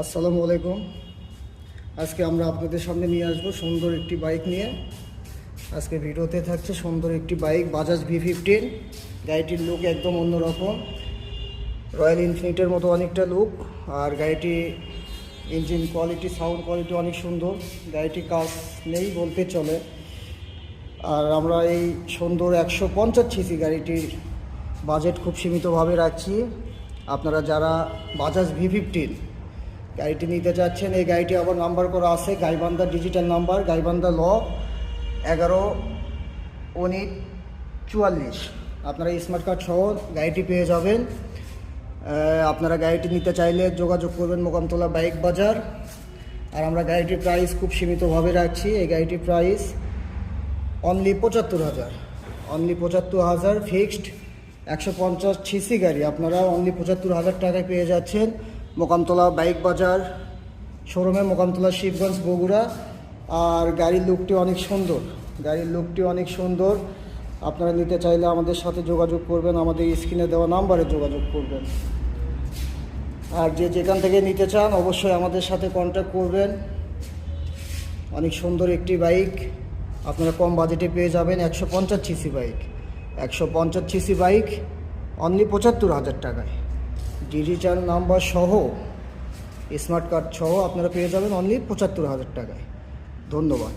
আসসালামু আলাইকুম। আজকে আমরা আপনাদের সামনে নিয়ে আসবো সুন্দর একটি বাইক নিয়ে। আজকে ভিডিওতে থাকছে সুন্দর একটি বাইক বাজাজ V15। গাড়িটির লুক একদম অন্যরকম, রয়্যাল এনফিল্ডের মতো অনেকটা লুক। আর গাড়িটি ইঞ্জিন কোয়ালিটি, সাউন্ড কোয়ালিটি অনেক সুন্দর। গাড়িটি কাজ নেই বলতে চলে। আর আমরা এই সুন্দর 150 সিসি গাড়িটির বাজেট খুব সীমিতভাবে রাখছি। আপনারা যারা বাজাজ V15 গাড়িটি নিতে চাচ্ছেন, এই গাড়িটি আবার নাম্বার করা আছে গাইবান্ধা ডিজিটাল নাম্বার, গাইবান্ধা ল 11-19-44। আপনারা স্মার্ট কার্ড সহ গাড়িটি পেয়ে যাবেন। আপনারা গাড়িটি নিতে চাইলে যোগাযোগ করবেন মোকামতলা বাইক বাজার। আর আমরা গাড়িটির প্রাইস খুব সীমিতভাবে রাখছি। এই গাড়িটির price only 75,000, only 75,000 fixed. 150 CC গাড়ি আপনারা অনলি 75,000 টাকায় পেয়ে যাচ্ছেন মোকামতলা বাইক বাজার শোরুমে, মোকামতলা শিবগঞ্জ বগুড়া। আর গাড়ির লুকটি অনেক সুন্দর, গাড়ির লুকটি অনেক সুন্দর। আপনারা নিতে চাইলে আমাদের সাথে যোগাযোগ করবেন, আমাদের স্ক্রিনে দেওয়া নাম্বারে যোগাযোগ করবেন। আর যে যেখান থেকে নিতে চান অবশ্যই আমাদের সাথে কন্ট্যাক্ট করবেন। অনেক সুন্দর একটি বাইক আপনারা কম বাজেটে পেয়ে যাবেন। 150 CC bike, 150 CC bike only 75,000 টাকায়, ডিজিটাল নাম্বার সহ স্মার্ট কার্ড সহ আপনারা পেয়ে যাবেন অনলি 75,000 টাকায়। ধন্যবাদ।